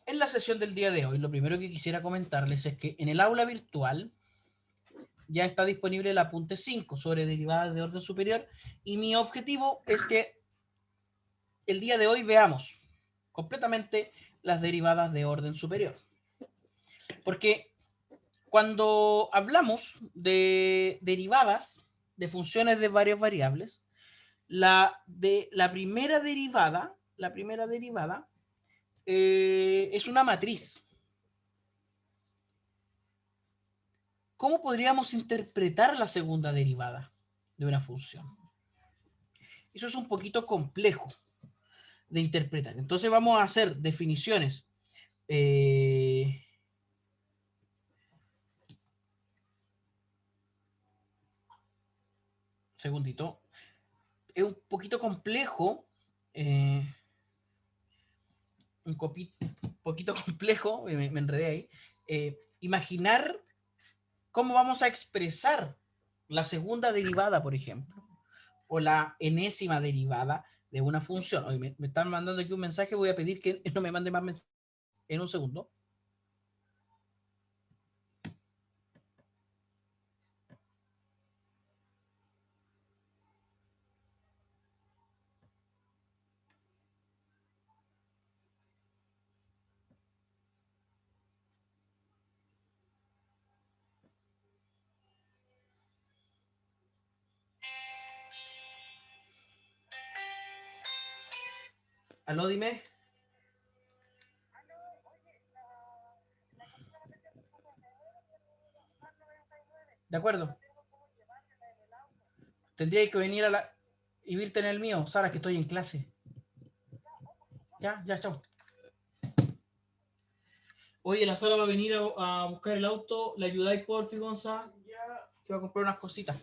En la sesión del día de hoy, lo primero que quisiera comentarles es que en el aula virtual ya está disponible el apunte 5 sobre derivadas de orden superior y mi objetivo es que el día de hoy veamos completamente las derivadas de orden superior. Porque cuando hablamos de derivadas de funciones de varias variables, la primera derivada es una matriz. ¿Cómo podríamos interpretar la segunda derivada de una función? Eso es un poquito complejo de interpretar. Entonces vamos a hacer definiciones. Segundito. Es un poquito complejo. Un poquito complejo, me enredé ahí. Imaginar cómo vamos a expresar la segunda derivada, por ejemplo, o la enésima derivada de una función. Hoy me están mandando aquí un mensaje, voy a pedir que no me mande más mensajes en un segundo. Aló, dime. De acuerdo. Tendría que venir a la y irte en el mío, Sara, que estoy en clase. Ya, ya, chao. Oye, la Sara va a venir a buscar el auto. ¿Le ayudáis, por fin, Gonza? Ya. Que va a comprar unas cositas.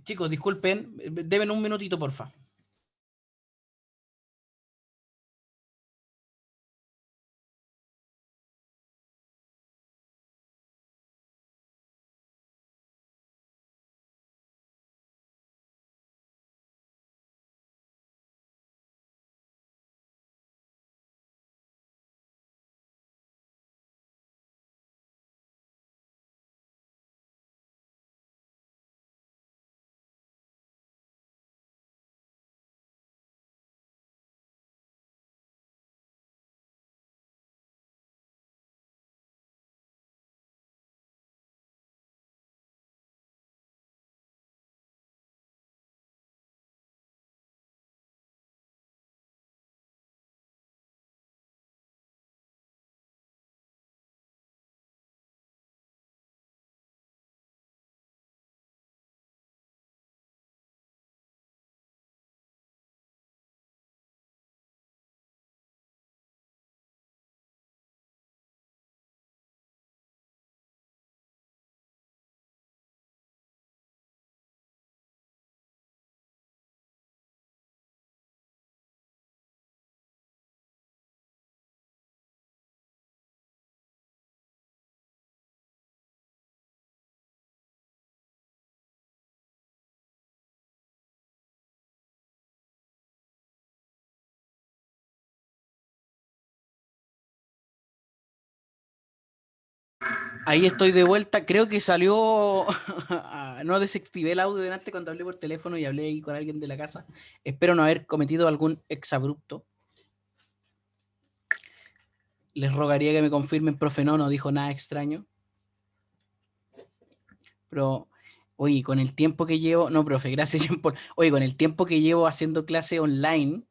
Chicos, disculpen, deben un minutito, porfa. Ahí estoy de vuelta. Creo que salió. No desactivé el audio delante cuando hablé por teléfono y hablé ahí con alguien de la casa. Espero no haber cometido algún exabrupto. Les rogaría que me confirmen, profe, no dijo nada extraño. Pero, oye, con el tiempo que llevo. No, profe, gracias, Jean Paul. Oye, con el tiempo que llevo haciendo clase online,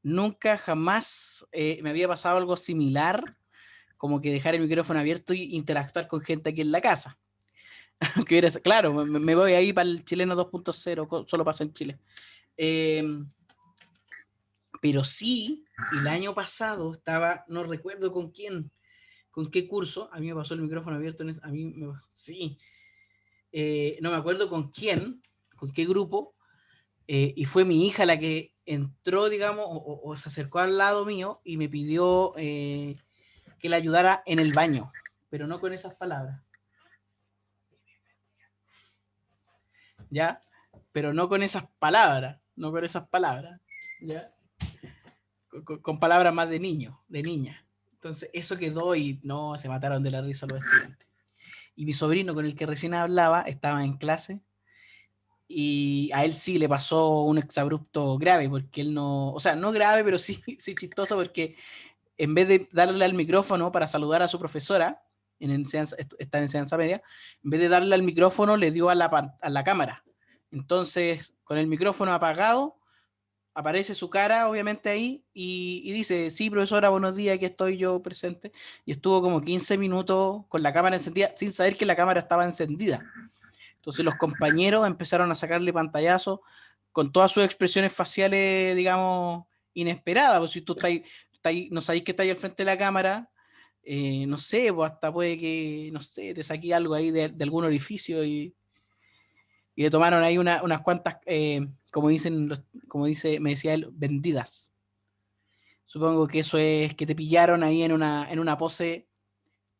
nunca jamás me había pasado algo similar, como que dejar el micrófono abierto y interactuar con gente aquí en la casa. Claro, me voy ahí para el chileno 2.0, solo pasa en Chile. Pero sí, el año pasado estaba, no recuerdo con quién, con qué curso, a mí me pasó el micrófono abierto, a mí me, sí, no me acuerdo con quién, con qué grupo, y fue mi hija la que entró, digamos, o se acercó al lado mío y me pidió que la ayudara en el baño, pero no con esas palabras. ¿Ya? Pero no con esas palabras, no con esas palabras, ¿ya? Con palabras más de niño, de niña. Entonces, eso quedó y no, se mataron de la risa los estudiantes. Y mi sobrino con el que recién hablaba estaba en clase y a él sí le pasó un exabrupto grave, porque él no, o sea, no grave, pero sí, sí chistoso, porque en vez de darle al micrófono para saludar a su profesora, en enseñanza, está en enseñanza media, en vez de darle al micrófono, le dio a la cámara. Entonces, con el micrófono apagado, aparece su cara, obviamente, ahí, y dice, sí, profesora, buenos días, aquí estoy yo presente. Y estuvo como 15 minutos con la cámara encendida, sin saber que la cámara estaba encendida. Entonces los compañeros empezaron a sacarle pantallazos con todas sus expresiones faciales, digamos, inesperadas. Pues si tú no sabéis que estáis al frente de la cámara, no sé, pues hasta puede que, no sé, te saqué algo ahí de algún orificio y le tomaron ahí unas cuantas, como dicen, me decía él, vendidas. Supongo que eso es que te pillaron ahí en una pose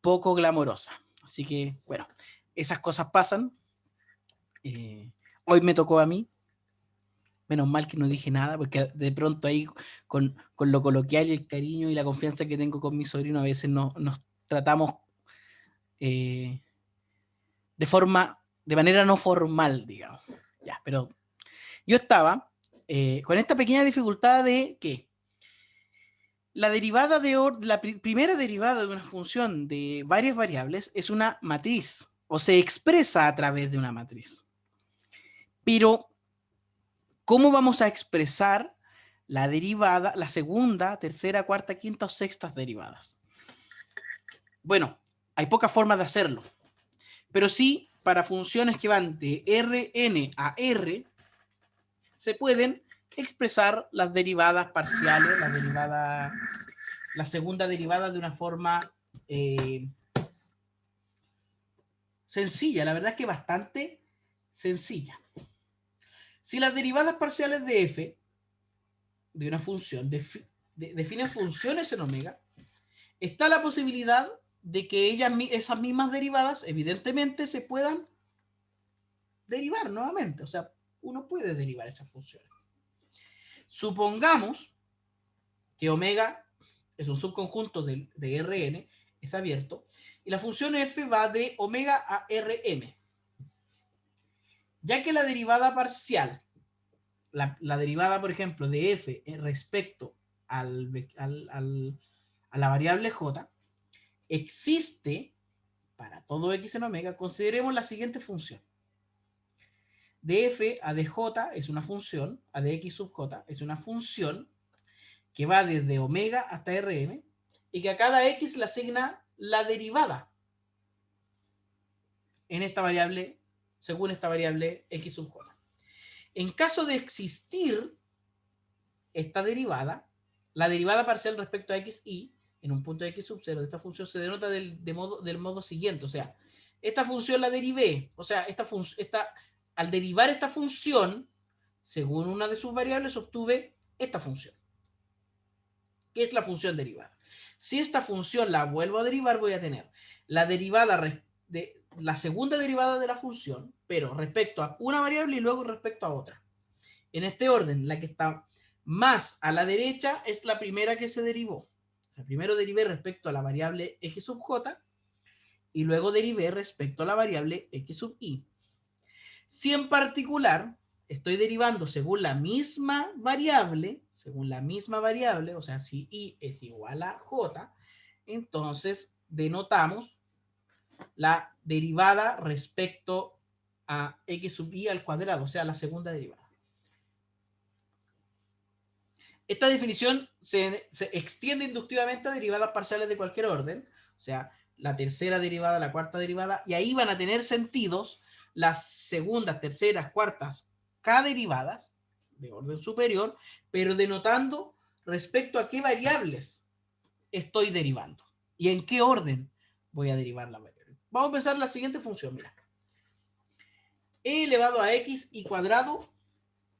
poco glamorosa. Así que, bueno, esas cosas pasan. Hoy me tocó a mí. Menos mal que no dije nada, porque de pronto ahí con lo coloquial y el cariño y la confianza que tengo con mi sobrino, a veces nos tratamos eh, de manera no formal, digamos. Ya, pero yo estaba con esta pequeña dificultad de que la derivada la primera derivada de una función de varias variables es una matriz, o se expresa a través de una matriz. Pero, ¿cómo vamos a expresar la derivada, la segunda, tercera, cuarta, quinta o sextas derivadas? Bueno, hay pocas formas de hacerlo, pero sí para funciones que van de Rn a R, se pueden expresar las derivadas parciales, la segunda derivada de una forma sencilla, la verdad es que bastante sencilla. Si las derivadas parciales de f de una función definen funciones en omega, está la posibilidad de que esas mismas derivadas, evidentemente, se puedan derivar nuevamente. O sea, uno puede derivar esas funciones. Supongamos que omega es un subconjunto de Rn, es abierto, y la función f va de omega a Rm. Ya que la derivada parcial, la derivada, por ejemplo, de f respecto a la variable j, existe para todo x en omega, consideremos la siguiente función. De f a dj es una función, a de x sub j es una función que va desde omega hasta Rm y que a cada x le asigna la derivada en esta variable, según esta variable x sub j. En caso de existir esta derivada, la derivada parcial respecto a xy en un punto de x sub 0 de esta función se denota del modo siguiente. O sea, esta función la derivé. O sea, al derivar esta función, según una de sus variables, obtuve esta función, que es la función derivada. Si esta función la vuelvo a derivar, voy a tener la derivada la segunda derivada de la función, pero respecto a una variable y luego respecto a otra. En este orden, la que está más a la derecha es la primera que se derivó. Primero derivé respecto a la variable x sub j y luego derivé respecto a la variable x sub y. Si en particular estoy derivando según la misma variable, o sea, si y es igual a j, entonces denotamos la derivada respecto a x sub y al cuadrado, o sea, la segunda derivada. Esta definición se extiende inductivamente a derivadas parciales de cualquier orden, o sea, la tercera derivada, la cuarta derivada, y ahí van a tener sentidos las segundas, terceras, cuartas, k derivadas de orden superior, pero denotando respecto a qué variables estoy derivando y en qué orden voy a derivar la variable. Vamos a pensar la siguiente función, mira. E elevado a x y cuadrado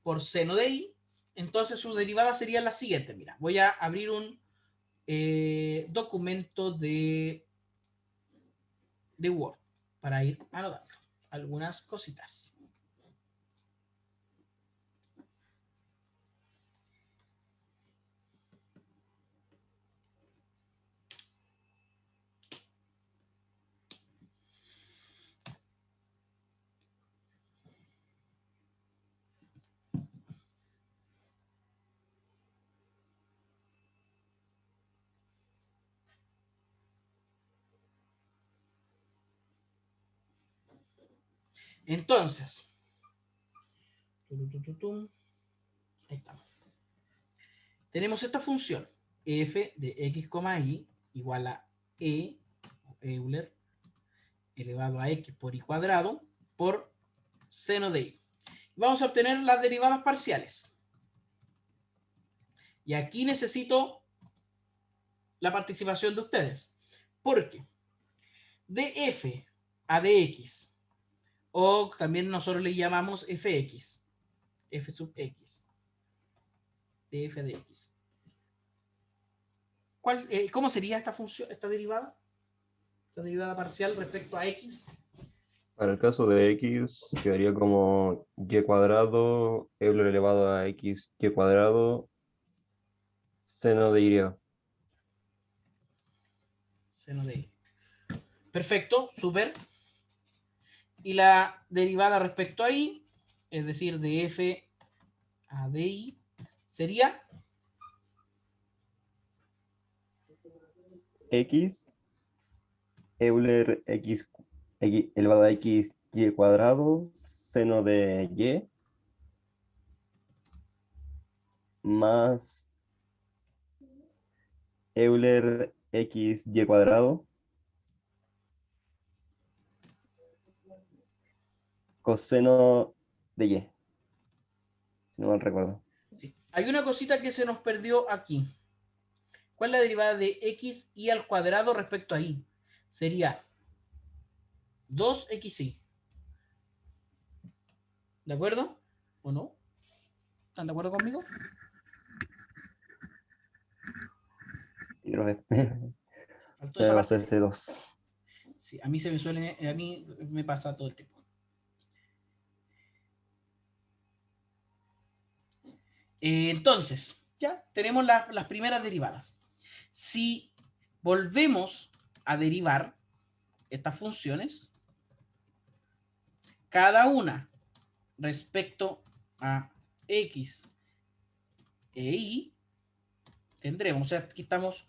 por seno de y, entonces su derivada sería la siguiente. Mira, voy a abrir un documento de Word para ir anotando algunas cositas. Entonces, ahí estamos. Tenemos esta función, f de x, y igual a Euler elevado a x por y cuadrado por seno de y. Vamos a obtener las derivadas parciales. Y aquí necesito la participación de ustedes. Porque de f a dx, o también nosotros le llamamos fx, f sub x, de f a dx. ¿Cómo sería esta función, esta derivada? Esta derivada parcial respecto a x. Para el caso de x, quedaría como y cuadrado, Euler elevado a x, y cuadrado, seno de y. Seno de y. Perfecto, súper. Y la derivada respecto a y, es decir, de f a di, sería X, Euler x elevado a x, y cuadrado, seno de y, más Euler x, y cuadrado, coseno de y, si no mal recuerdo. sí. Hay una cosita que se nos perdió aquí. ¿Cuál es la derivada de x y al cuadrado respecto a y? Sería 2xy. ¿De acuerdo? ¿O no? ¿Están de acuerdo conmigo? Y creo que Faltó se esa va a parte. hacerse 2. Sí, a mí me pasa todo el tiempo. Entonces, ya tenemos las primeras derivadas. Si volvemos a derivar estas funciones, cada una respecto a x e y, tendremos, o sea, aquí estamos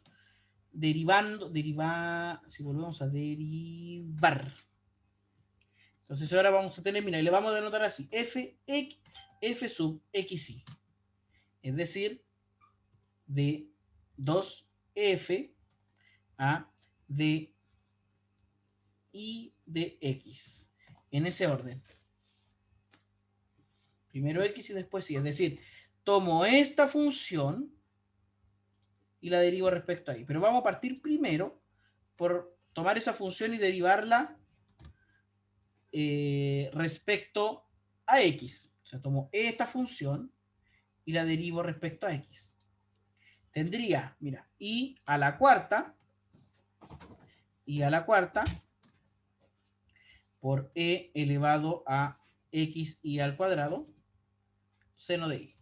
si volvemos a derivar. Entonces ahora vamos a tener, mira, y le vamos a denotar así, f sub xy. Es decir, de 2f a de y de x. En ese orden. Primero x y después y. Es decir, tomo esta función y la derivo respecto a y. Pero vamos a partir primero por tomar esa función y derivarla respecto a x. O sea, tomo esta función y la derivo respecto a x. Tendría, mira, y a la cuarta por e elevado a x y al cuadrado seno de y.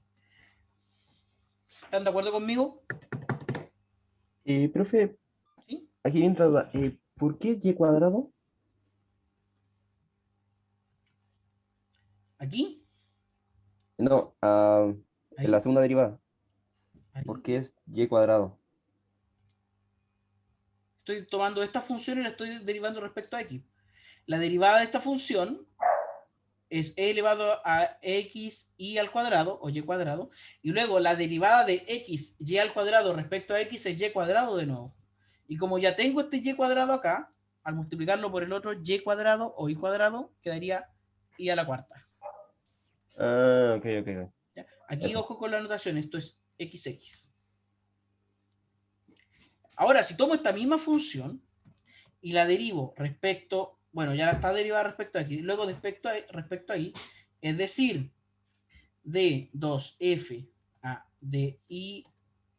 ¿Están de acuerdo conmigo? Profe, ¿Sí? aquí entra, ¿por qué y cuadrado? Aquí, No, en la ahí, segunda derivada. ¿Por ahí. qué es y cuadrado? Estoy tomando esta función y la estoy derivando respecto a x. La derivada de esta función es e elevado a x y al cuadrado, o y cuadrado, y luego la derivada de x y al cuadrado respecto a x es y cuadrado de nuevo. Y como ya tengo este y cuadrado acá, al multiplicarlo por el otro y cuadrado o y cuadrado, quedaría y a la cuarta. Ah, ok, ok, ok. ¿Ya? Aquí Eso. ojo con la anotación, esto es XX. Ahora, si tomo esta misma función y la derivo respecto, bueno, ya la está derivada respecto a aquí, luego respecto a y, es decir, de 2f a di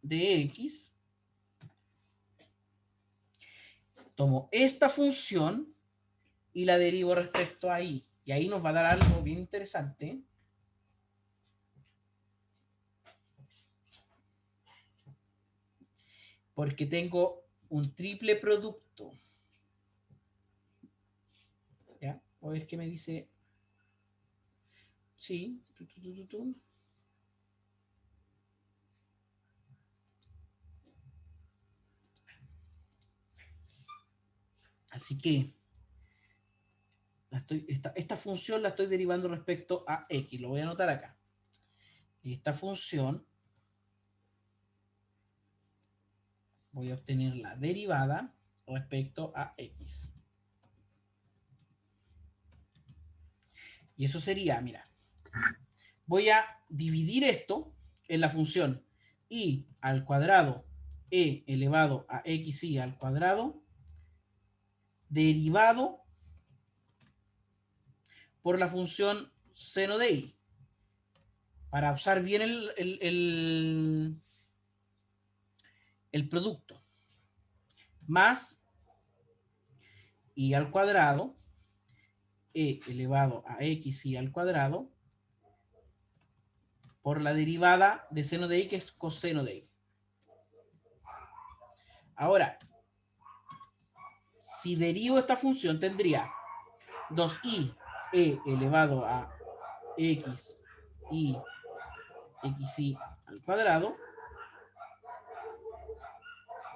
de x, tomo esta función y la derivo respecto a y. Y ahí nos va a dar algo bien interesante. Porque tengo un triple producto. ¿Ya? A ver qué me dice. Sí. Así que esta función la estoy derivando respecto a x. Lo voy a anotar acá. Esta función voy a obtener la derivada respecto a x. Y eso sería, mira, voy a dividir esto en la función y al cuadrado e elevado a xy al cuadrado derivado por la función seno de y. Para usar bien el producto. Más y al cuadrado e elevado a xy al cuadrado por la derivada de seno de y, que es coseno de y. Ahora, si derivo esta función, tendría 2i e elevado a x y xy al cuadrado,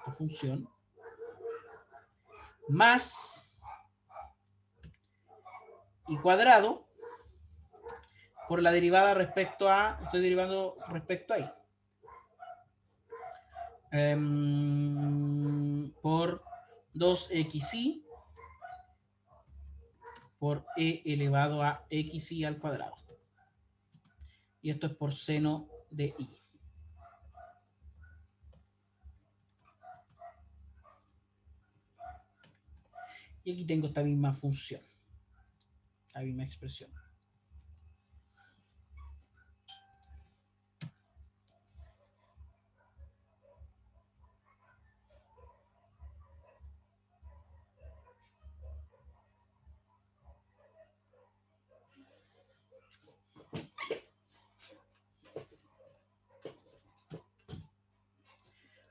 esta función, más y cuadrado por la derivada respecto a, estoy derivando respecto a y. Por 2xy por e elevado a xy al cuadrado. Y esto es por seno de y. Y aquí tengo esta misma función, esta misma expresión.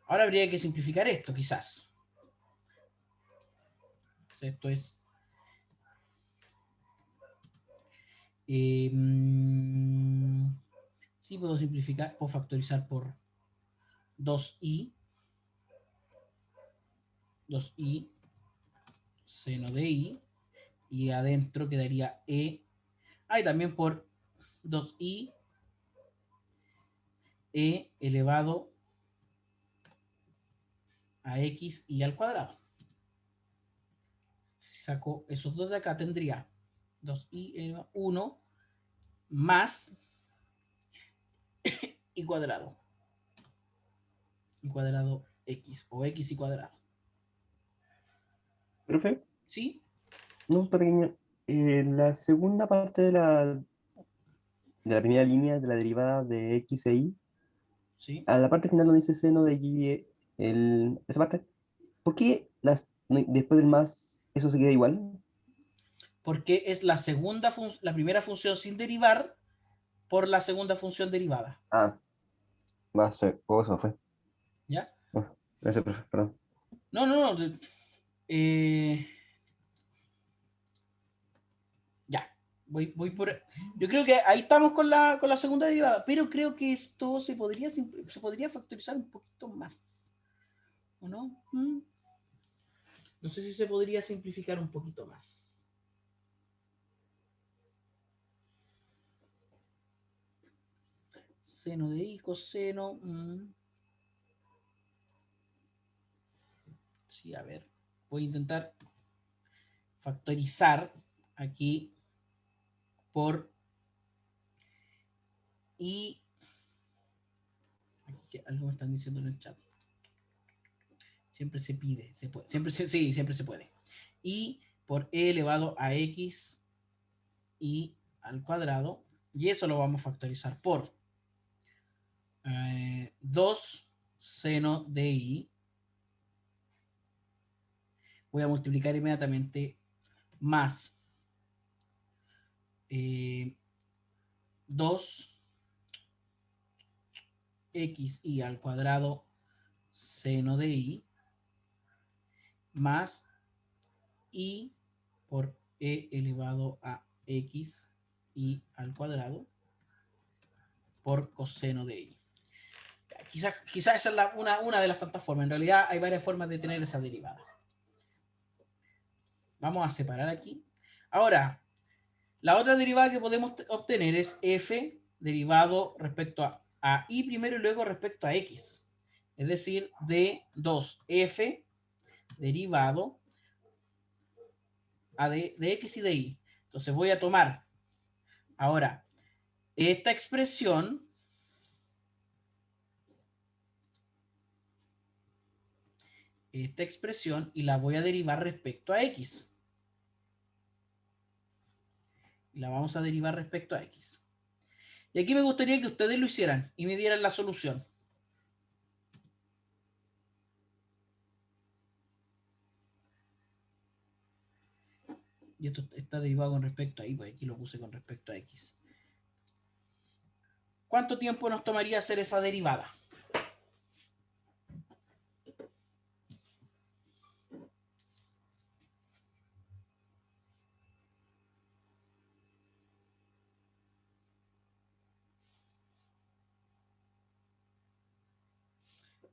Ahora habría que simplificar esto, quizás. Esto es... sí, puedo simplificar, puedo factorizar por 2i seno de i, y adentro quedaría e. Ah, y también por 2i e elevado a x y al cuadrado. Si saco esos dos de acá, tendría 2i elevado a 1 más y cuadrado. Y cuadrado x, o x y cuadrado. Profe, ¿Sí? un pequeño. La segunda parte de la primera línea de la derivada de x e y, ¿Sí? a la parte final donde dice seno de y, esa parte, ¿por qué después del más eso se queda igual? Porque es la primera función sin derivar por la segunda función derivada. Ah, va a ser, oh, eso fue. ¿Ya? Ah, gracias, profe, perdón. No, no, no. Eh, ya. Voy por. Yo creo que ahí estamos con la segunda derivada, pero creo que esto se podría factorizar un poquito más. ¿O no? No sé si se podría simplificar un poquito más. Seno de i, coseno. Sí, a ver. Voy a intentar factorizar aquí por i. Aquí algo me están diciendo en el chat. Siempre se pide, se puede. Sí, siempre se puede. Y por e elevado a x y al cuadrado. Y eso lo vamos a factorizar por 2 seno de i. Voy a multiplicar inmediatamente más 2 x y al cuadrado seno de i más i por e elevado a x y al cuadrado por coseno de i. Quizás esa es una de las tantas formas. En realidad hay varias formas de tener esa derivada. Vamos a separar aquí. Ahora, la otra derivada que podemos obtener es f derivado respecto a i primero y luego respecto a x. Es decir, de 2f derivado de x y de y. Entonces voy a tomar ahora esta expresión y la voy a derivar respecto a x. La vamos a derivar respecto a x. Y aquí me gustaría que ustedes lo hicieran y me dieran la solución. Y esto está derivado con respecto a y, pues aquí lo puse con respecto a x. ¿Cuánto tiempo nos tomaría hacer esa derivada?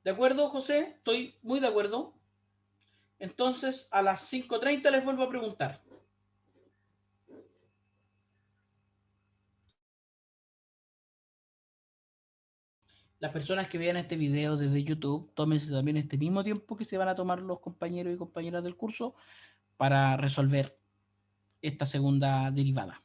¿De acuerdo, José? Estoy muy de acuerdo. Entonces, a las 5:30 les vuelvo a preguntar. Las personas que vean este video desde YouTube, tómense también este mismo tiempo que se van a tomar los compañeros y compañeras del curso para resolver esta segunda derivada.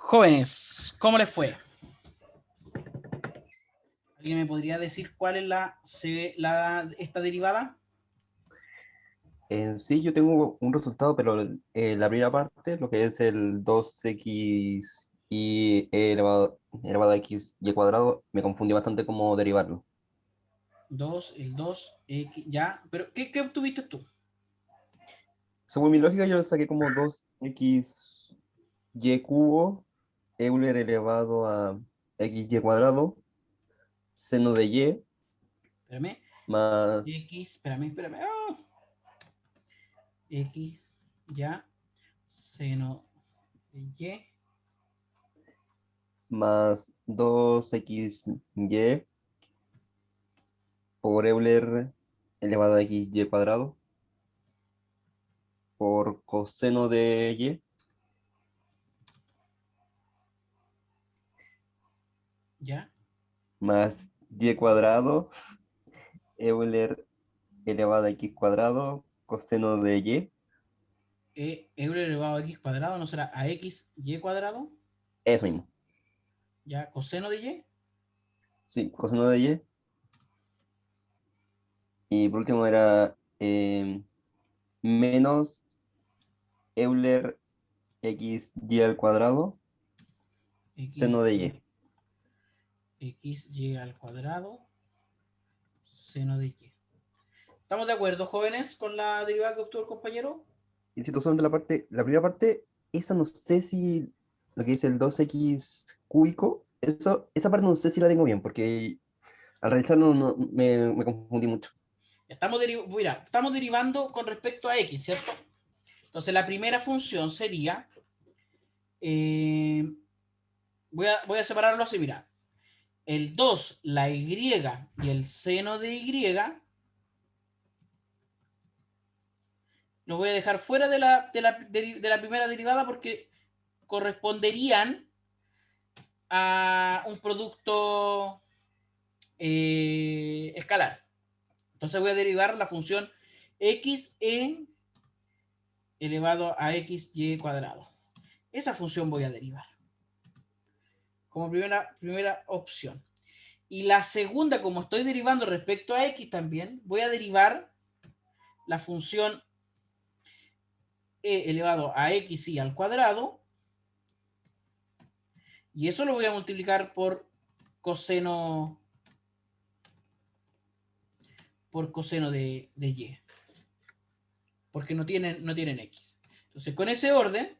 Jóvenes, ¿cómo les fue? ¿Alguien me podría decir cuál es esta derivada? En sí, yo tengo un resultado, pero la primera parte, lo que es el 2x y elevado a x y cuadrado, me confundió bastante cómo derivarlo. 2, el 2x, ya. Pero, ¿qué obtuviste tú? Según mi lógica, yo lo saqué como 2x y cubo, Euler elevado a x y cuadrado, seno de y, Espérame. más, X, espérame. X, ya. Seno de Y. más 2xy por Euler elevado a x y cuadrado, por coseno de y, Ya. más y cuadrado, Euler elevado a x cuadrado, coseno de y. Euler elevado a x cuadrado no será a x y cuadrado. Eso mismo. Ya. Coseno de Y. Sí, coseno de y. Y por último era menos Euler x y al cuadrado, X, seno de y. x y al cuadrado. Seno de Y. ¿Estamos de acuerdo, jóvenes, con la derivada que obtuvo el compañero? Y si tú solamente la primera parte, esa no sé si lo que dice el 2x cúbico, esa parte no sé si la tengo bien, porque al realizarlo me confundí mucho. Mira, estamos derivando con respecto a x, ¿cierto? Entonces la primera función sería, eh, voy a separarlo así, mira, el 2, la y y el seno de y, lo voy a dejar fuera de la primera derivada porque corresponderían a un producto escalar. Entonces voy a derivar la función xe elevado a xy cuadrado. Esa función voy a derivar como primera opción. Y la segunda, como estoy derivando respecto a x también, voy a derivar la función e elevado a xy al cuadrado. Y eso lo voy a multiplicar por coseno de y. Porque no tienen x. Entonces, con ese orden,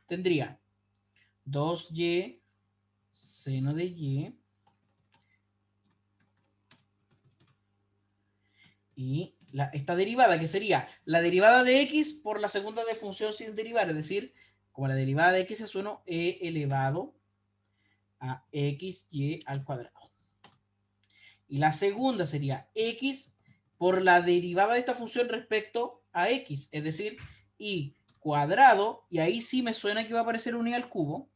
tendría 2y seno de y esta derivada, que sería la derivada de x por la segunda de función sin derivar, es decir, como la derivada de x es 1, e elevado a xy al cuadrado. Y la segunda sería x por la derivada de esta función respecto a x, es decir, y cuadrado, y ahí sí me suena que va a aparecer un y al cubo,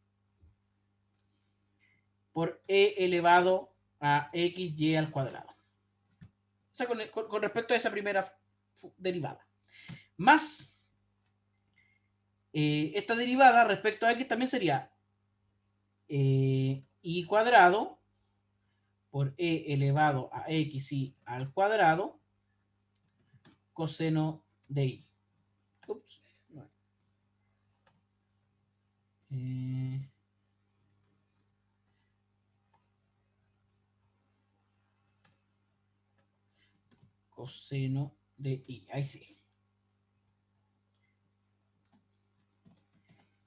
por e elevado a xy al cuadrado. O sea, con respecto a esa primera derivada. Más esta derivada respecto a x también sería y cuadrado por e elevado a xy al cuadrado coseno de y. Ups. Eh, coseno de y. Ahí sí.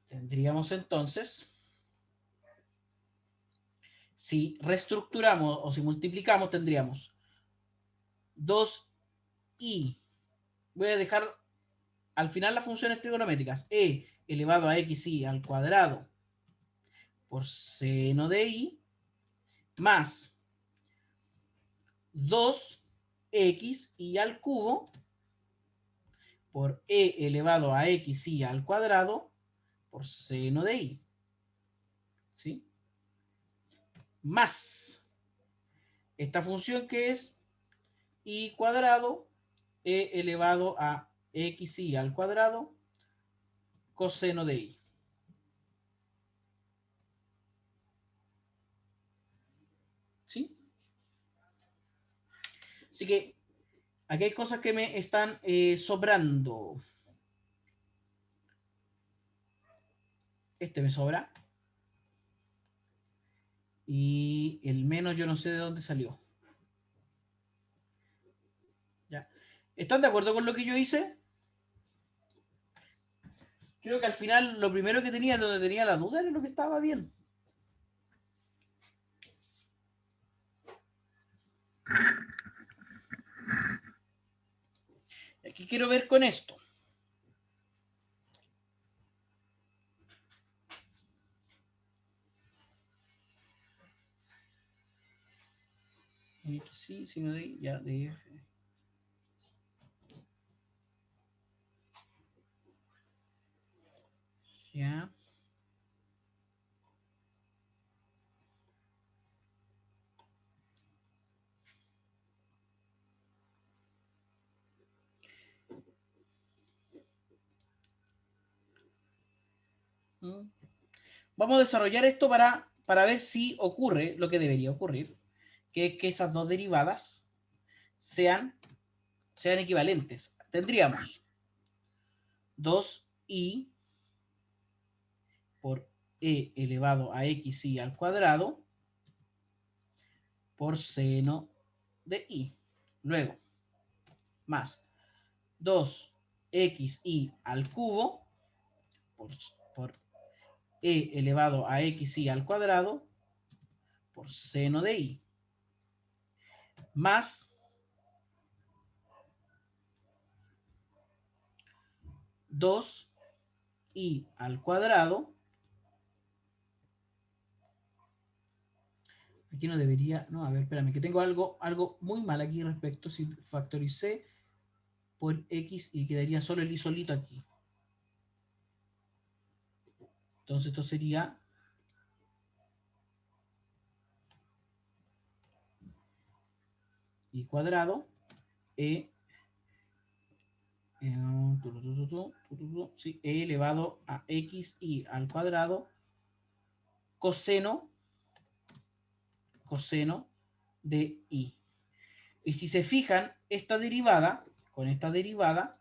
Tendríamos entonces, si reestructuramos o si multiplicamos, tendríamos 2i. Voy a dejar al final las funciones trigonométricas. E elevado a xy al cuadrado por seno de y más 2xy al cubo por e elevado a xy al cuadrado por seno de y. ¿Sí? Más esta función que es y cuadrado e elevado a xy al cuadrado coseno de y. Así que aquí hay cosas que me están sobrando. Este me sobra. Y el menos yo no sé de dónde salió. ¿Ya? ¿Están de acuerdo con lo que yo hice? Creo que al final lo primero que tenía, donde tenía la duda, era lo que estaba bien. ¿Qué quiero ver con esto? Sí, si no de ya, de F. Ya. ¿Mm? Vamos a desarrollar esto para ver si ocurre lo que debería ocurrir, que es que esas dos derivadas sean equivalentes. Tendríamos 2i por e elevado a xi al cuadrado por seno de i. Luego, más 2xi al cubo por e elevado a xi al cuadrado por seno de i. Más 2i al cuadrado. Aquí no debería, no, a ver, espérame, que tengo algo muy mal aquí respecto. Si factoricé por x y quedaría solo el i solito aquí. Entonces esto sería i cuadrado e, sí, e elevado a xi al cuadrado coseno de i. Y si se fijan, esta derivada con esta derivada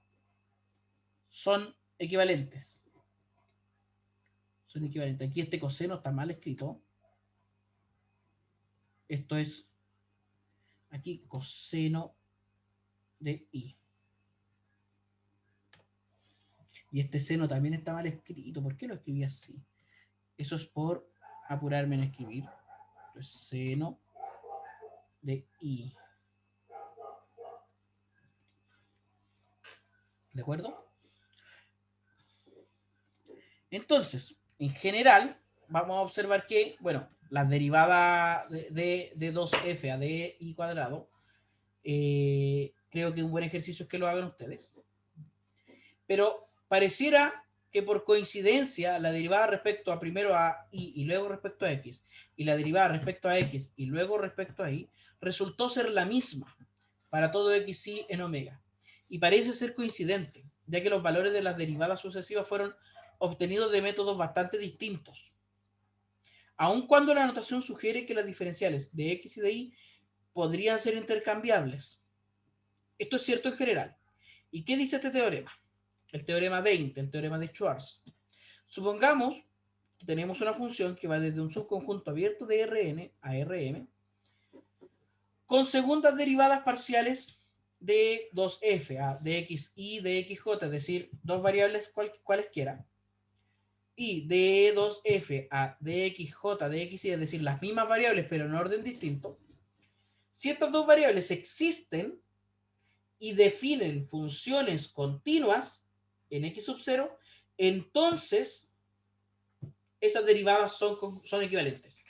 son equivalentes. Son equivalentes. Aquí este coseno está mal escrito. Esto es aquí coseno de i. Y este seno también está mal escrito. ¿Por qué lo escribí así? Eso es por apurarme en escribir. Entonces, seno de i. ¿De acuerdo? Entonces, en general, vamos a observar que, bueno, las derivadas de 2f a d i cuadrado, creo que un buen ejercicio es que lo hagan ustedes. Pero pareciera que por coincidencia la derivada respecto a primero a y luego respecto a x y la derivada respecto a x y luego respecto a y resultó ser la misma para todo xy en omega. Y parece ser coincidente, ya que los valores de las derivadas sucesivas fueron obtenidos de métodos bastante distintos. Aun cuando la notación sugiere que las diferenciales de x y de y podrían ser intercambiables. Esto es cierto en general. ¿Y qué dice este teorema? El teorema 20, el teorema de Schwarz. Supongamos que tenemos una función que va desde un subconjunto abierto de Rn a Rm con segundas derivadas parciales de 2f, a de xy, de xj, es decir, dos variables cualesquiera, y de 2f a de xj, de xy, es decir, las mismas variables pero en orden distinto. Si estas dos variables existen y definen funciones continuas en x sub 0, entonces esas derivadas son equivalentes.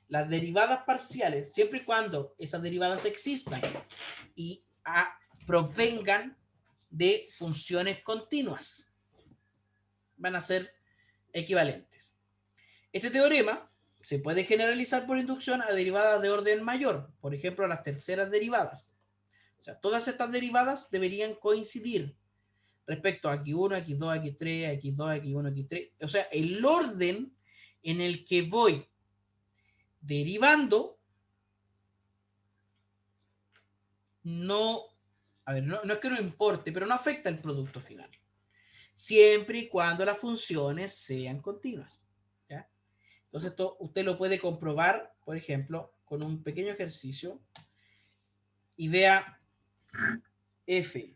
Las derivadas parciales, siempre y cuando esas derivadas existan y provengan de funciones continuas, van a ser equivalentes. Este teorema se puede generalizar por inducción a derivadas de orden mayor, por ejemplo, a las terceras derivadas. O sea, todas estas derivadas deberían coincidir respecto a x1, x2, x3, x2, x1, x3. O sea, el orden en el que voy derivando no, a ver, no es que no importe, pero no afecta el producto final. Siempre y cuando las funciones sean continuas. ¿Ya? Entonces, esto usted lo puede comprobar, por ejemplo, con un pequeño ejercicio y vea f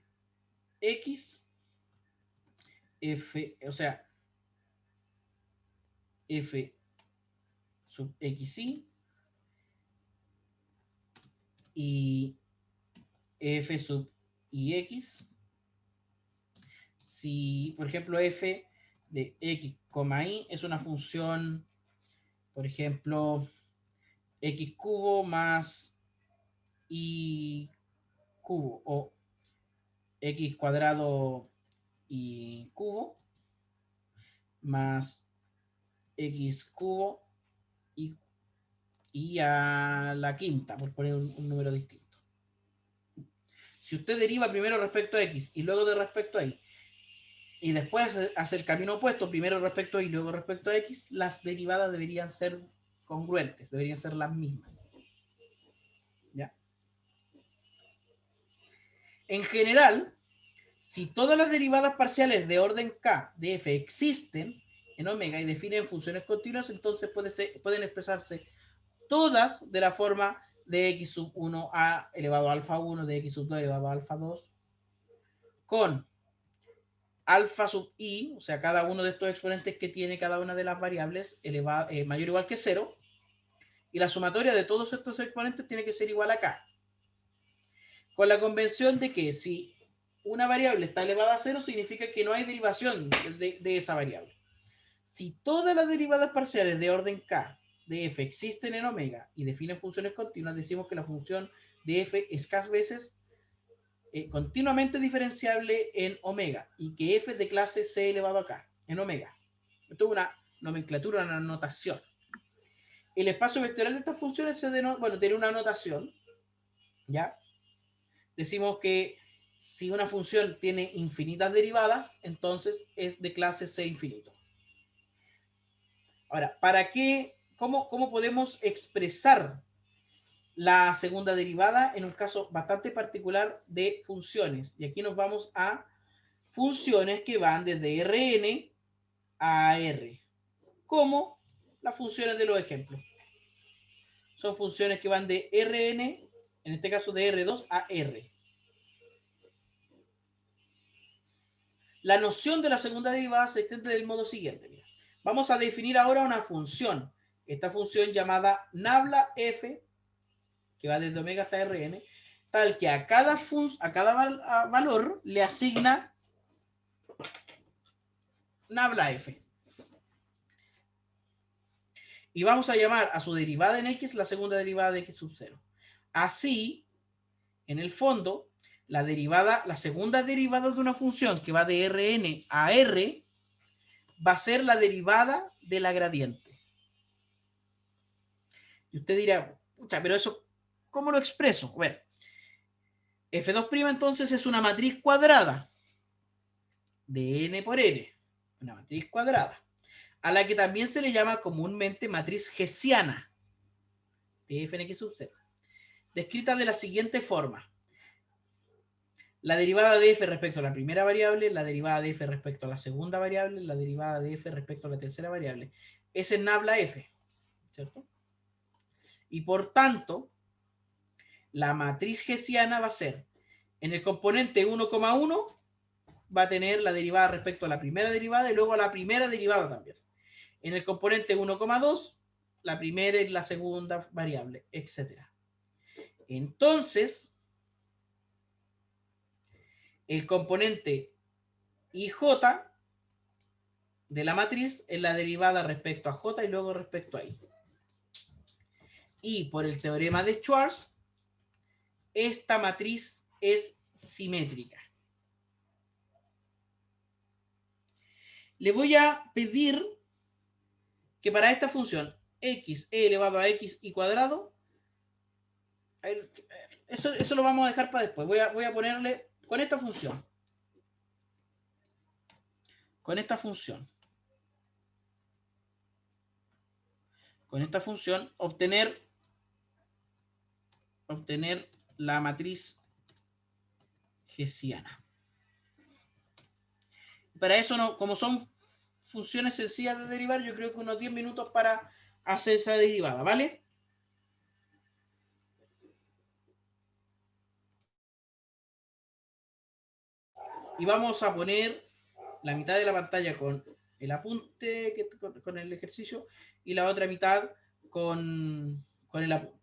x, o sea, f sub xy y f sub ix. Si, por ejemplo, f de x, y es una función, por ejemplo, x cubo más y cubo, o x cuadrado y cubo más x cubo y a la quinta, por poner un número distinto. Si usted deriva primero respecto a x y luego de respecto a y, y después hace el camino opuesto, primero respecto a y luego respecto a x, las derivadas deberían ser congruentes, deberían ser las mismas. ¿Ya? En general, si todas las derivadas parciales de orden k de f existen en omega y definen funciones continuas, entonces pueden expresarse todas de la forma de x sub 1 a elevado a alfa 1, de x sub 2 elevado a alfa 2, con alfa sub i, o sea, cada uno de estos exponentes que tiene cada una de las variables mayor o igual que 0, y la sumatoria de todos estos exponentes tiene que ser igual a k. Con la convención de que si una variable está elevada a 0, significa que no hay derivación de esa variable. Si todas las derivadas parciales de orden k de f existen en omega y definen funciones continuas, decimos que la función de f es k veces continuamente diferenciable en omega y que f es de clase c elevado a k en omega. Esto es una nomenclatura, una notación. El espacio vectorial de estas funciones tiene una notación, ¿ya? Decimos que si una función tiene infinitas derivadas, entonces es de clase c infinito. Ahora, ¿cómo podemos expresar la segunda derivada en un caso bastante particular de funciones? Y aquí nos vamos a funciones que van desde Rn a R, como las funciones de los ejemplos. Son funciones que van de Rn, en este caso de R2 a R. La noción de la segunda derivada se extiende del modo siguiente. Mira. Vamos a definir ahora una función. Esta función llamada nabla f, que va desde omega hasta Rn, tal que a cada valor le asigna nabla f. Y vamos a llamar a su derivada en x la segunda derivada de x sub 0. Así, en el fondo, la segunda derivada de una función que va de Rn a R va a ser la derivada de la gradiente. Y usted dirá, pucha, pero eso, ¿cómo lo expreso? Bueno, F2' entonces es una matriz cuadrada de n por n, una matriz cuadrada, a la que también se le llama comúnmente matriz hessiana de f en x sub 0, descrita de la siguiente forma. La derivada de f respecto a la primera variable, la derivada de f respecto a la segunda variable, la derivada de f respecto a la tercera variable. Es el nabla f, ¿cierto? Y por tanto, la matriz hessiana va a ser, en el componente 1,1, va a tener la derivada respecto a la primera derivada y luego a la primera derivada también. En el componente 1,2, la primera y la segunda variable, etc. Entonces, el componente IJ de la matriz es la derivada respecto a J y luego respecto a I. Y por el teorema de Schwarz, esta matriz es simétrica. Le voy a pedir que para esta función x elevado a x y cuadrado, eso lo vamos a dejar para después. Voy a ponerle con esta función. Con esta función, obtener la matriz hessiana. Para eso, no, como son funciones sencillas de derivar, yo creo que unos 10 minutos para hacer esa derivada, ¿vale? Y vamos a poner la mitad de la pantalla con el apunte, con el ejercicio, y la otra mitad con el apunte.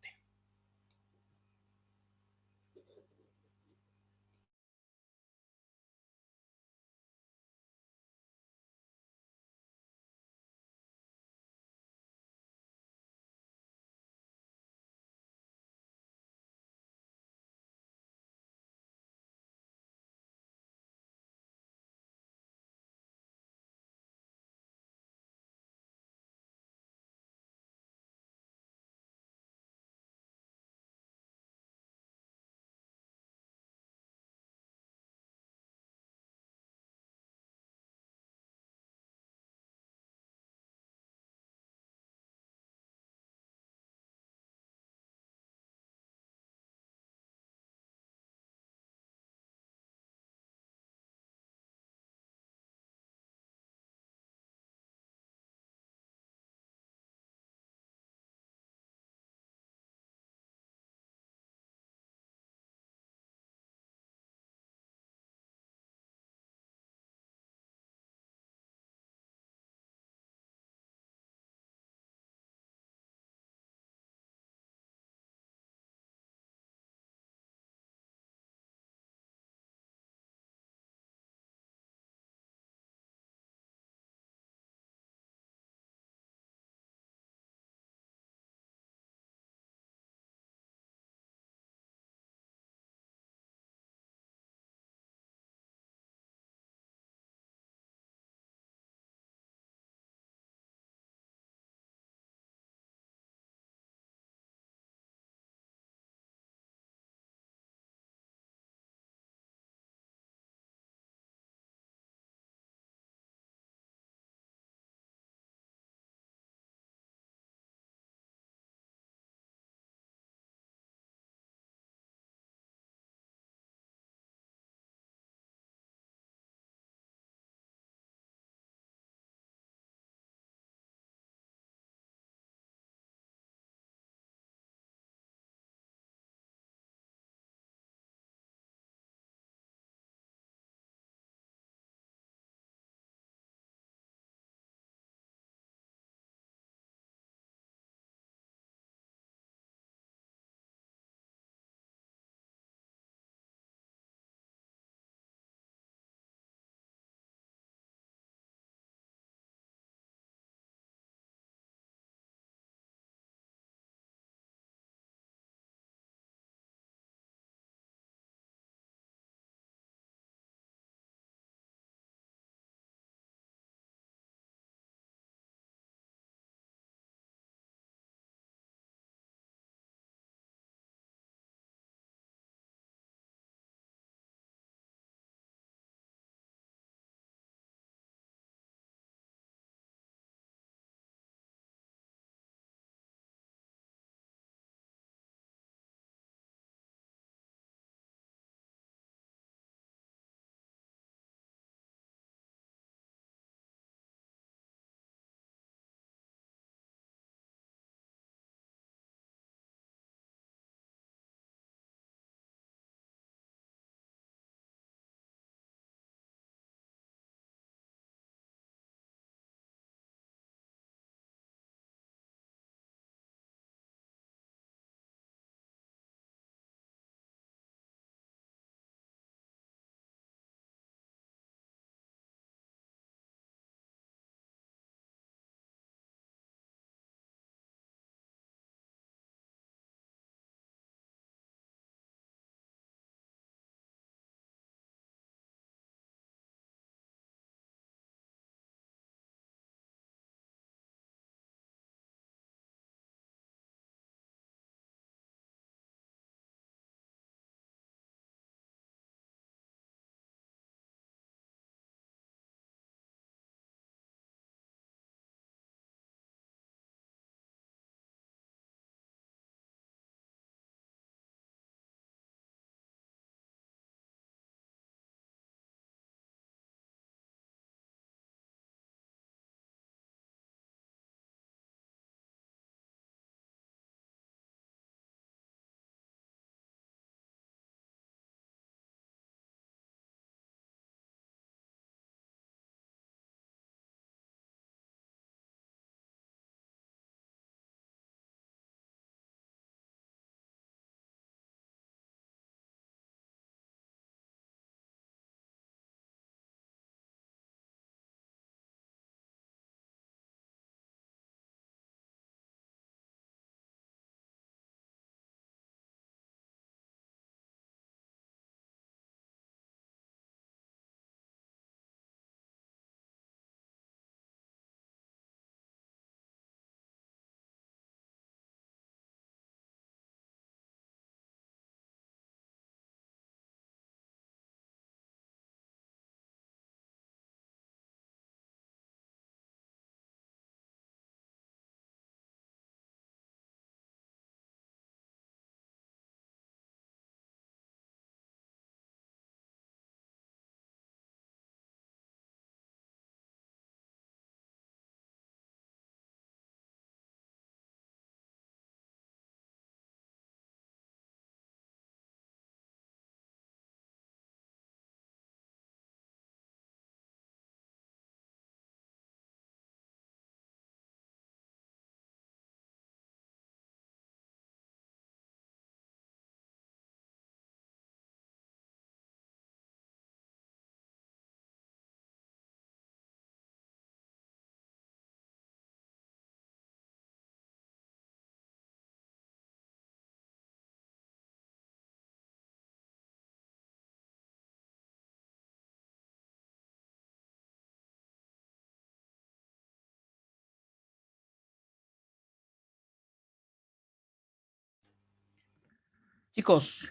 Chicos,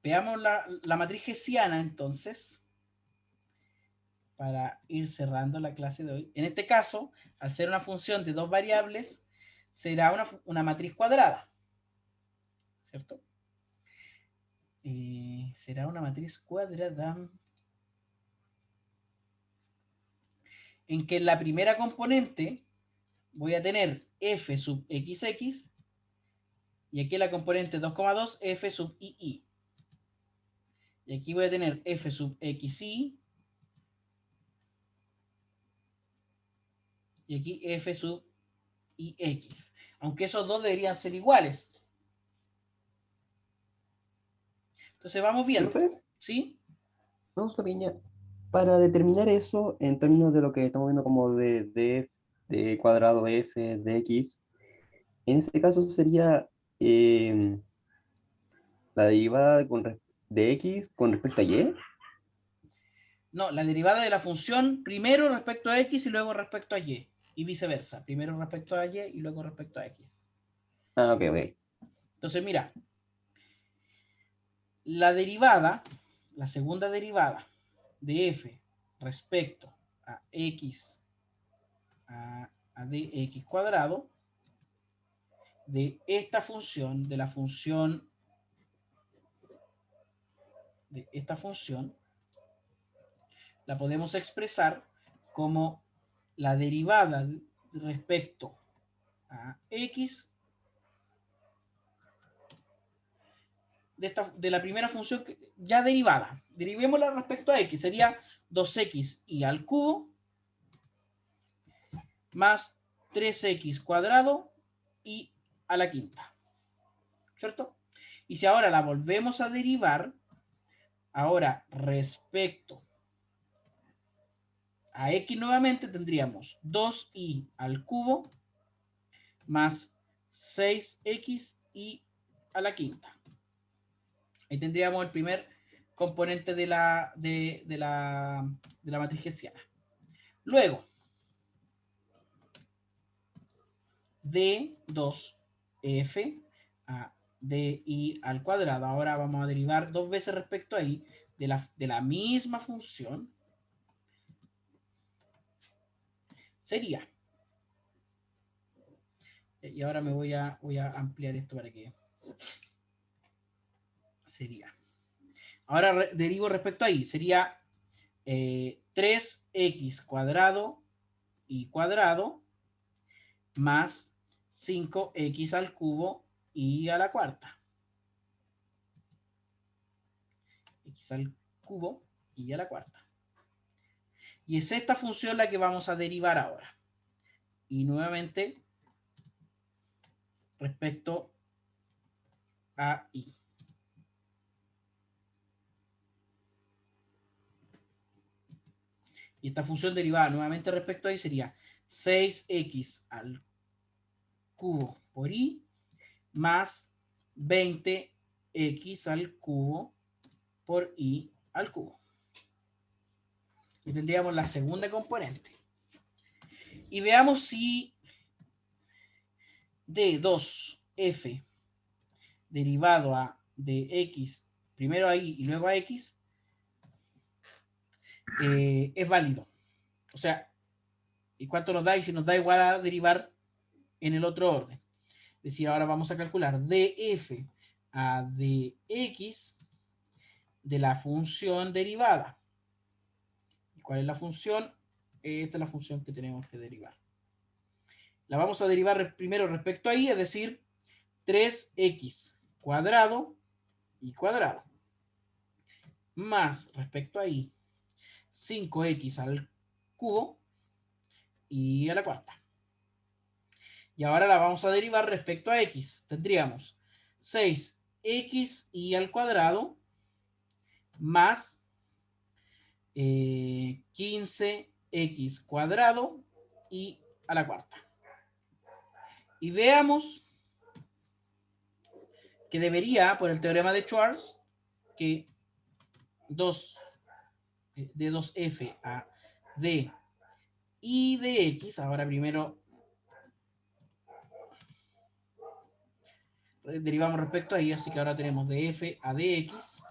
veamos la matriz hessiana entonces, para ir cerrando la clase de hoy. En este caso, al ser una función de dos variables, será una matriz cuadrada, ¿cierto? Será una matriz cuadrada en que en la primera componente voy a tener f sub xx y aquí en la componente 2,2 f sub ii. Y aquí voy a tener f sub xy y aquí f sub ix. Aunque esos dos deberían ser iguales. Entonces vamos viendo, Profe, ¿sí? vamos una pequeña. Para determinar eso, en términos de lo que estamos viendo como de cuadrado f, de x, en este caso sería la derivada de x con respecto a y. No, la derivada de la función primero respecto a x y luego respecto a y. Y viceversa. Primero respecto a y y luego respecto a x. Ah, ok, ok. Entonces, mira, la derivada, la segunda derivada de f respecto a x a dx cuadrado de esta función, de la función, de esta función, la podemos expresar como la derivada respecto a x de la primera función ya derivada. Derivémosla respecto a x. Sería 2x y al cubo más 3x cuadrado y a la quinta. ¿Cierto? Y si ahora la volvemos a derivar, ahora respecto a x nuevamente tendríamos 2y al cubo más 6x y a la quinta. Ahí tendríamos el primer componente de la matriz hessiana. Luego, d2f a di al cuadrado. Ahora vamos a derivar dos veces respecto a i de la misma función. Sería. Y ahora me voy a ampliar esto para que sería. Ahora derivo respecto a i. Sería 3x cuadrado y cuadrado más 5x al cubo y a la cuarta. X al cubo y a la cuarta. Y es esta función la que vamos a derivar ahora. Y nuevamente respecto a i. Y esta función derivada nuevamente respecto a i sería 6x al cubo por i más 20x al cubo por i al cubo. Y tendríamos la segunda componente. Y veamos si d2f derivado a dx, primero a y luego a x, es válido. O sea, ¿y cuánto nos da? Y si nos da igual a derivar en el otro orden. Es decir, ahora vamos a calcular df a dx de la función derivada. ¿Y cuál es la función? Esta es la función que tenemos que derivar. La vamos a derivar primero respecto a y, es decir, 3x cuadrado y cuadrado más respecto a y 5x al cubo y a la cuarta. Y ahora la vamos a derivar respecto a x. Tendríamos 6x y al cuadrado más 15x cuadrado y a la cuarta. Y veamos que debería, por el teorema de Schwarz, que de 2f a d y de x, ahora primero derivamos respecto a y, así que ahora tenemos de f a dx.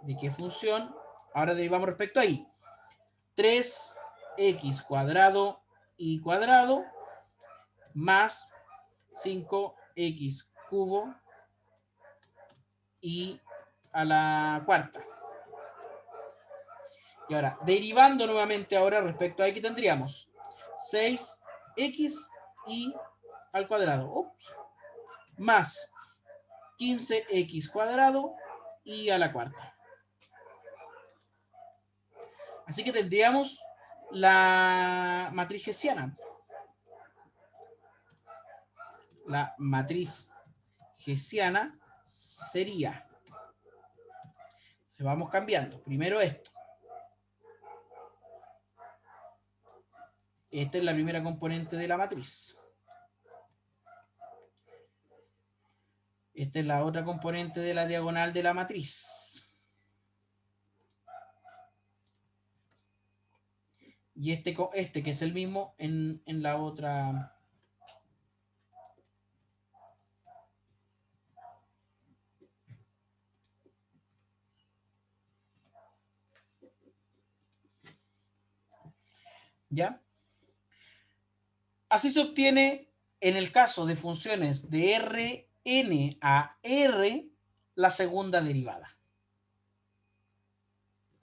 ¿De qué función? Ahora derivamos respecto a y. 3x cuadrado y cuadrado más 5x cubo y a la cuarta. Y ahora, derivando nuevamente ahora respecto a x, tendríamos 6x y al cuadrado. Ups, más 15x cuadrado y a la cuarta. Así que tendríamos la matriz hessiana. La matriz hessiana sería, se vamos cambiando, primero esto. Esta es la primera componente de la matriz. Esta es la otra componente de la diagonal de la matriz. Y este que es el mismo en la otra. ¿Ya? Así se obtiene, en el caso de funciones de Rn a R, la segunda derivada,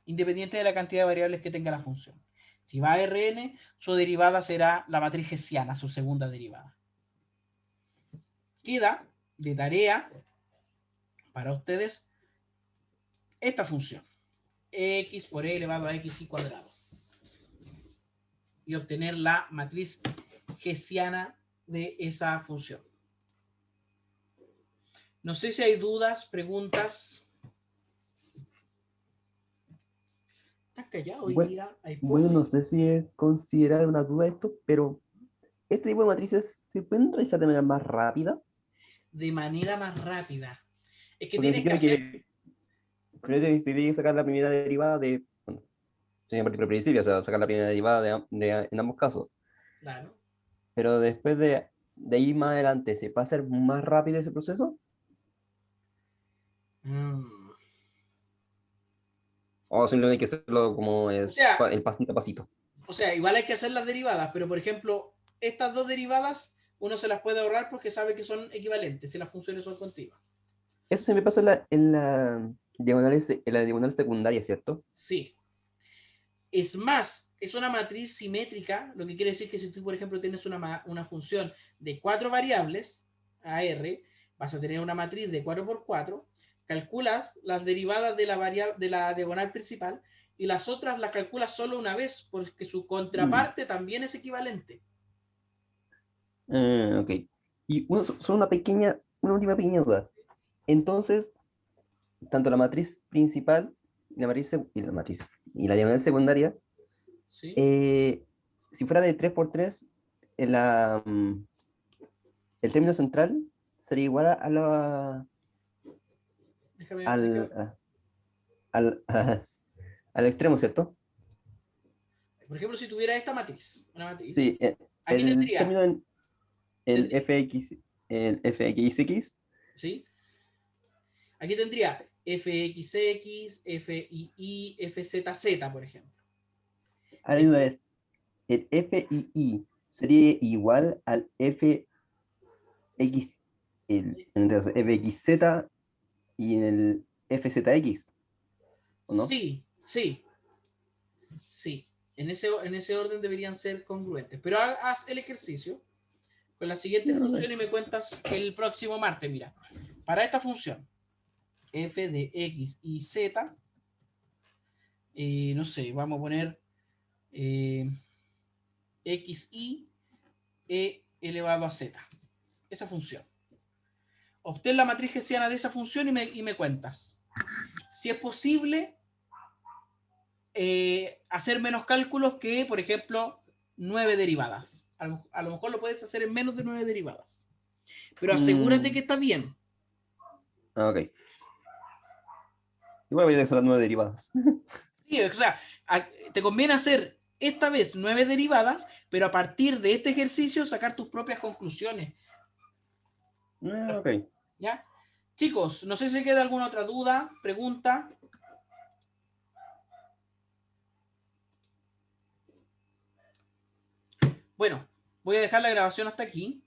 independiente de la cantidad de variables que tenga la función. Si va a Rn, su derivada será la matriz hessiana, su segunda derivada. Queda de tarea para ustedes esta función, x por e elevado a x y cuadrado, y obtener la matriz hessiana de esa función. No sé si hay dudas, preguntas. ¿Estás callado hoy día? Bueno, no sé si es considerar una duda esto, pero este tipo de matrices se pueden realizar de manera más rápida. De manera más rápida. Es que Porque tienes que hacer. primero se tiene que sacar la primera derivada de, bueno, sin partir por principio, o sea, sacar la primera derivada en ambos casos. Claro. Pero después de ahí más adelante, ¿se puede hacer más rápido ese proceso? O simplemente hay que hacerlo como es el pasito a pasito. O sea, igual hay que hacer las derivadas, pero por ejemplo, estas dos derivadas uno se las puede ahorrar porque sabe que son equivalentes si las funciones son continuas. Eso se me pasa en la diagonal secundaria, ¿cierto? Sí. Es más, es una matriz simétrica, lo que quiere decir que si tú, por ejemplo, tienes una función de 4 variables, AR, vas a tener una matriz de 4 por 4, calculas las derivadas de la diagonal principal y las otras las calculas solo una vez porque su contraparte también es equivalente. Ok. Y solo una última pequeña duda. Entonces, tanto la matriz principal y la diagonal secundaria, ¿Sí? si fuera de 3 por 3, el término central sería igual Déjame, al, a- al, al extremo, ¿cierto? por ejemplo, si tuviera esta matriz, una matriz, Sí, aquí el tendría, término el fxx, ¿sí? Aquí tendría fxx, fii, fzz, por ejemplo. ahora la duda es, el fii sería igual al fx, entonces fxz y el fzx, ¿o no? Sí, sí, sí. En ese orden deberían ser congruentes. Pero haz el ejercicio con la siguiente función y me cuentas el próximo martes. Mira, para esta función, f de x y z, no sé, vamos a poner xi e elevado a z. Esa función. Obtén la matriz hessiana de esa función y me cuentas. Si es posible hacer menos cálculos que, por ejemplo, 9 derivadas. A lo mejor lo puedes hacer en menos de 9 derivadas. Pero asegúrate que está bien. Ok. Igual voy a hacer las 9 derivadas. Sí, o sea, te conviene hacer esta vez 9 derivadas, pero a partir de este ejercicio sacar tus propias conclusiones. Ok. ¿Ya? Chicos, no sé si queda alguna otra duda, pregunta. Bueno, voy a dejar la grabación hasta aquí.